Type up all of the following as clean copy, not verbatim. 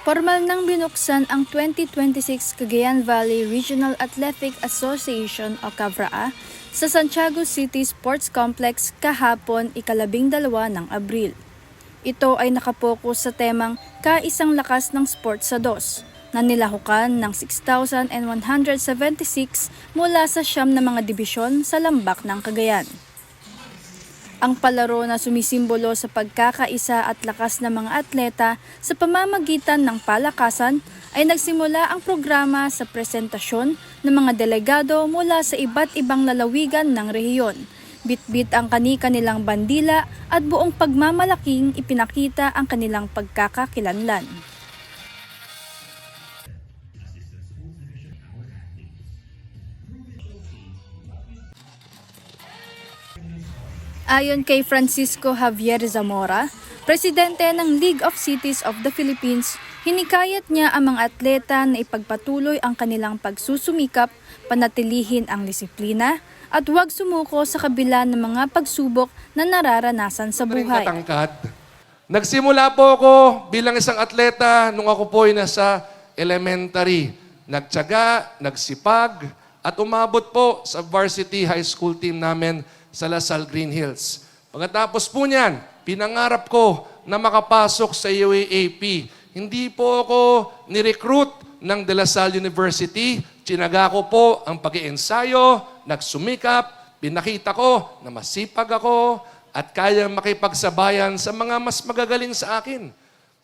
Formal nang binuksan ang 2026 Cagayan Valley Regional Athletic Association o CAVRA sa Santiago City Sports Complex kahapon ika-12 ng Abril. Ito ay nakapokus sa temang Kaisang Lakas ng Sports sa DOS na nilahukan ng 6,176 mula sa 9 na mga dibisyon sa lambak ng Cagayan. Ang palaro na sumisimbolo sa pagkakaisa at lakas ng mga atleta sa pamamagitan ng palakasan ay nagsimula ang programa sa presentasyon ng mga delegado mula sa iba't ibang lalawigan ng rehiyon. Bitbit ang kani-kanilang bandila at buong pagmamalaking ipinakita ang kanilang pagkakakilanlan. Ayon kay Francisco Javier Zamora, presidente ng League of Cities of the Philippines, hinikayat niya ang mga atleta na ipagpatuloy ang kanilang pagsusumikap, panatilihin ang disiplina, at huwag sumuko sa kabila ng mga pagsubok na nararanasan sa buhay. Nagsimula po ako bilang isang atleta nung ako po'y nasa elementary. Nagtiyaga, nagsipag, at umabot po sa varsity high school team namin sa Lasal Green Hills. Pagkatapos po niyan, pinangarap ko na makapasok sa UAAP. Hindi po ako ni-recruit ng De La Salle University. Tinaga ko po ang pag-iensayo, nagsumikap, pinakita ko na masipag ako at kaya makipagsabayan sa mga mas magagaling sa akin.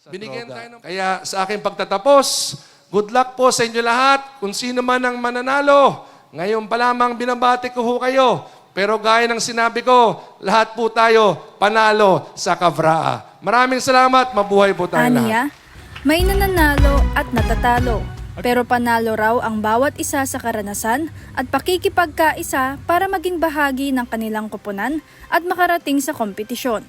Binigyan tayo ng... Kaya sa aking pagtatapos, good luck po sa inyo lahat. Kung sino man ang mananalo, ngayon pa lamang binabati ko ho kayo. Pero gaya ng sinabi ko, lahat po tayo panalo sa CAVRA. Maraming salamat, mabuhay po tayo lahat. May nananalo at natatalo. Pero panalo raw ang bawat isa sa karanasan at pakikipagkaisa para maging bahagi ng kanilang koponan at makarating sa kompetisyon.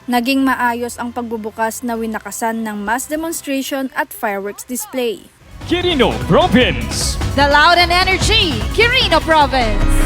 Naging maayos ang pagbubukas na winakasan ng mass demonstration at fireworks display. Quirino Province. The Loud and Energy, Quirino Province.